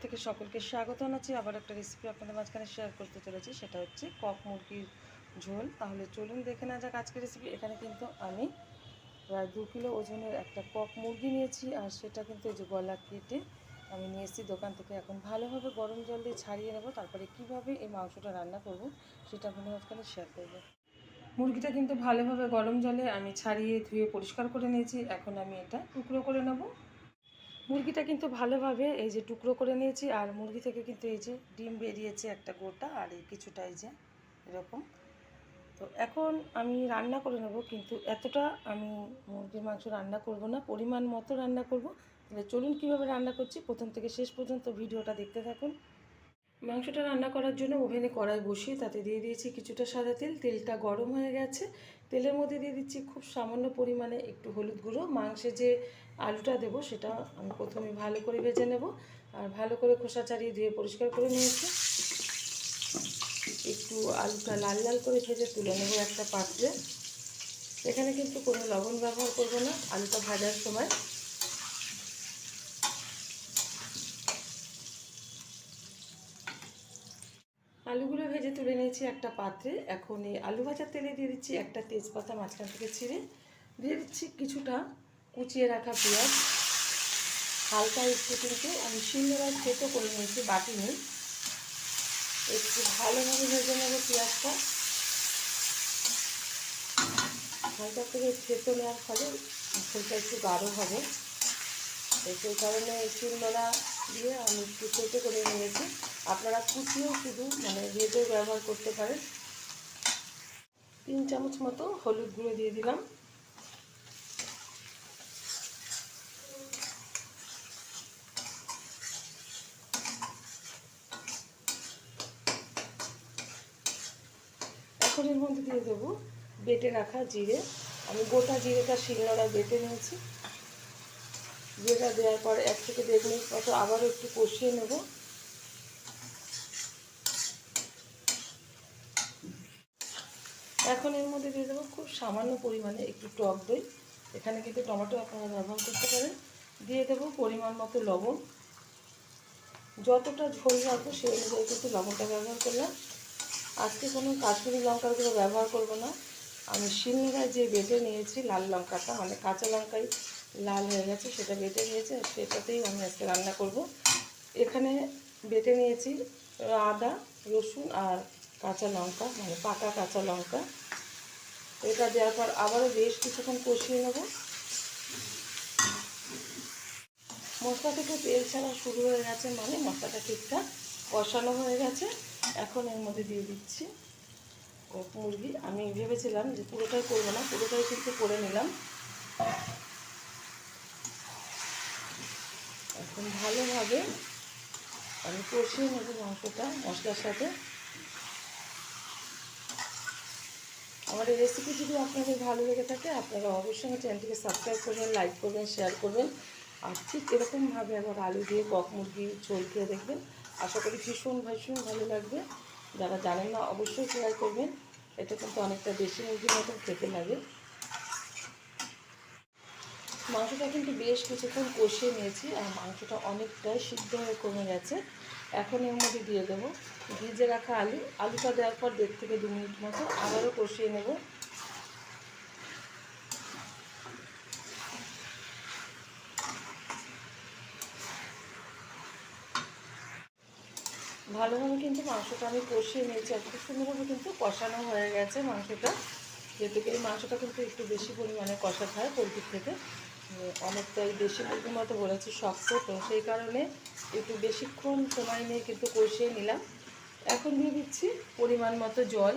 থেকে সকলকে স্বাগত জানাচ্ছি। আবার একটা রেসিপি আপনাদের মাঝখানে শেয়ার করতে চলেছি, সেটা হচ্ছে কক মুরগির ঝোল। তাহলে চলুন দেখে নেওয়া যাক আজকের রেসিপি। এখানে কিন্তু আমি প্রায় 2 কিলো ওজনের একটা কক মুরগি নিয়েছি, আর সেটা কিন্তু এই যে গলা কেটে আমি নিয়ে এসেছি দোকান থেকে। এখন ভালোভাবে গরম জল দিয়ে ছাড়িয়ে নেব, তারপরে কীভাবে এই মাংসটা রান্না করব সেটা আপনাদের মাঝখানে শেয়ার করব। মুরগিটা কিন্তু ভালোভাবে গরম জলে আমি ছাড়িয়ে ধুয়ে পরিষ্কার করে নিয়েছি। এখন আমি এটা টুকরো করে নেব। মুরগিটা কিন্তু ভালোভাবে এই যে টুকরো করে নিয়েছি, আর মুরগি থেকে কিন্তু এই যে ডিম বেরিয়েছে একটা গোটা, আর এই কিছুটা এই যে এরকম। তো এখন আমি রান্না করে নেব, কিন্তু এতটা আমি মুরগির মাংস রান্না করব না, পরিমাণ মতো রান্না করব। তাহলে চলুন কীভাবে রান্না করছি প্রথম থেকে শেষ পর্যন্ত ভিডিওটা দেখতে থাকুন। মাংসটা রান্না করার জন্য ওভেনে কড়াই বসিয়ে তাতে দিয়ে দিয়েছি কিছুটা সাদা তেল। তেলটা গরম হয়ে গেছে, তেলের মধ্যে দিয়ে দিচ্ছি খুব সামান্য পরিমাণে একটু হলুদ গুঁড়ো। মাংসে যে আলুটা দেবো সেটা আমি প্রথমে ভালো করে ভেজে নেব, আর ভালো করে খোসা ছাড়িয়ে ধুয়ে পরিষ্কার করে নিয়েছি। একটু আলুটা লাল লাল করে ভেজে তুলে নেব একটা পাত্রে। এখানে কিন্তু কোনো লবণ ব্যবহার করব না আলুটা ভাজার সময়। আলুগুলো ভেজে তুলে নিয়েছি একটা পাত্রে। এখন এই আলু ভাজার তেলে দিয়ে দিচ্ছি একটা তেজপাতা মাঝখান থেকে ছিঁড়ে, দিয়ে দিচ্ছি কিছুটা কুচিয়ে রাখা পেঁয়াজ। হালকা একটু কিন্তু আমি শিলনোড়ায় থেতো করে নিয়েছি, বাটি নেই। একটু ভালোভাবে ভেজে নেব পেঁয়াজটা। হালকা করে থেতো নেওয়ার ফলে ঝোলটা একটু গাঢ় হবে, সেই কারণে শিলনোড়া দিয়ে আমি একটু থেতো করে নিয়েছি। আপনারা কুচিও শুধু ভেজে ব্যবহার করতে পারেন। 3 চামচ মতো হলুদ গুঁড়ো দিয়ে দিলাম। এখন এর মধ্যে দিয়ে দেবো বেটে রাখা জিরে। আমি গোটা জিরেটা শিলনোড়ায় বেটে নিয়েছি। জিরেটা দেওয়ার পর 1 থেকে 1.5 মিনিট মতো আবারও একটু কষিয়ে নেব। এখন এর মধ্যে দিয়ে দেবো খুব সামান্য পরিমাণে একটু টক দই। এখানে কিন্তু টমেটো আপনারা ব্যবহার করতে পারেন। দিয়ে দেবো পরিমাণ মতো লবণ। যতটা ঝোল রাখবো সেই অনুযায়ী কিন্তু লবণটা ব্যবহার করলাম। আজকে কোনো কাশ্মীরি লঙ্কার গুঁড়ো ব্যবহার করব না। আমি শিলনোড়ায় যে বেটে নিয়েছি লাল লঙ্কাটা, কাঁচা লঙ্কাই লাল হয়ে গেছে, সেটা বেটে নিয়েছি, আর সেটাতেই আমি আজকে রান্না করব। এখানে বেটে নিয়েছি আদা, রসুন আর কাঁচা লঙ্কা, পাকা কাঁচা লঙ্কা। এটা দেওয়ার পর আবারও বেশ কিছুক্ষণ কষিয়ে নেব। মশলা থেকে তেল ছাড়া শুরু হয়ে গেছে, মশলাটা ঠিকঠাক কষানো হয়ে গেছে। এখন এর মধ্যে দিয়ে দিচ্ছি কক মুরগি। আমি ভেবেছিলাম যে পুরোটাই করবো না, পুরোটাই কিন্তু করে নিলাম। এখন ভালোভাবে আমি কষিয়ে নেব মাংসটা মশলার সাথে। আমার এই রেসিপি যদি আপনাদের ভালো লেগে থাকে, আপনারা অবশ্যই আমার চ্যানেলটিকে সাবস্ক্রাইব করবেন, লাইক করবেন, শেয়ার করবেন। আর ঠিক এরকমভাবে আবার আলু দিয়ে কক মুরগির ঝোল খেয়ে দেখবেন। আশা করি ভীষণ ভীষণ ভালো লাগবে। যারা জানেন না অবশ্যই ট্রাই করবেন। এটা কিন্তু অনেকটা দেশি মুরগির মতো খেতে লাগে। মাংসটা কিন্তু বেশ কিছুক্ষণ কষিয়ে নিয়েছি, আর মাংসটা অনেকটাই সিদ্ধ হয়ে কমে গেছে। এখন এর মধ্যে দিয়ে দেবো ভিজে রাখা আলু। আলুটা দেওয়ার পর 1.5 থেকে 2 মিনিট মতো আবারও কষিয়ে নেব। ভালোভাবে কিন্তু মাংসটা আমি কষিয়ে নিয়েছি, আর খুব সুন্দরভাবে কিন্তু কষানো হয়ে গেছে মাংসটা। যেহেতু এই মাংসটা কিন্তু একটু বেশি পরিমাণে কষাতে হয় পোলট্রির থেকে, অনেকটাই দেশি মুরগির মতো বলেছি শক্ত, তো সেই কারণে একটু বেশিক্ষণ সময় নিয়ে কিন্তু কষিয়ে নিলাম। এখন দিয়ে দিচ্ছি পরিমাণ মতো জল।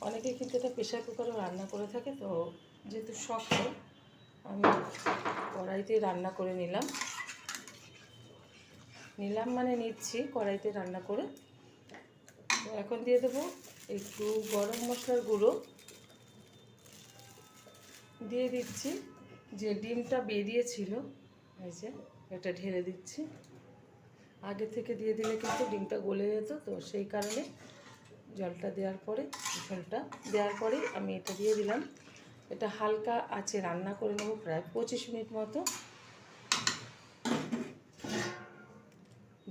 অনেকে কিন্তু এটা প্রেশার কুকারেও রান্না করে থাকে, তো যেহেতু শক্ত আমি কড়াইতেই রান্না করে নিচ্ছি কড়াইতে রান্না করে। তো এখন দিয়ে দেবো একটু গরম মশলার গুঁড়ো, দিয়ে দিচ্ছি যে ডিমটা বেরিয়েছিল, এই যে এটা ঢেলে দিচ্ছি। আগে থেকে দিয়ে দিলে কিন্তু ডিমটা গলে যেত, তো সেই কারণে ঝোলটা দেওয়ার পরেই আমি এটা দিয়ে দিলাম। এটা হালকা আঁচে রান্না করে নেব প্রায় 25 মিনিট মতো।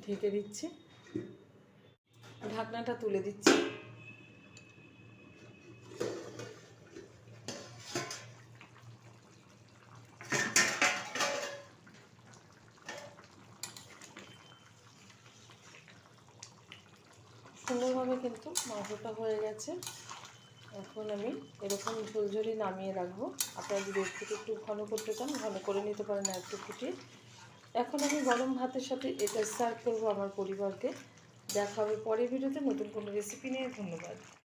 ঢেকে দিচ্ছি, ঢাকনাটা তুলে দিচ্ছি। সুন্দরভাবে কিন্তু মাংসটা হয়ে গেছে। এখন আমি এরকম ঝোলঝোলি নামিয়ে রাখবো। আপনারা যদি একটু ঘন করতে চান ঘন করে নিতে পারেন একটু ফুটিয়ে। এখন আমি গরম ভাতের সাথে এটা সার্ভ করবো আমার পরিবারকে। দেখা হবে পরের ভিডিওতে নতুন কোনো রেসিপি নিয়ে। ধন্যবাদ।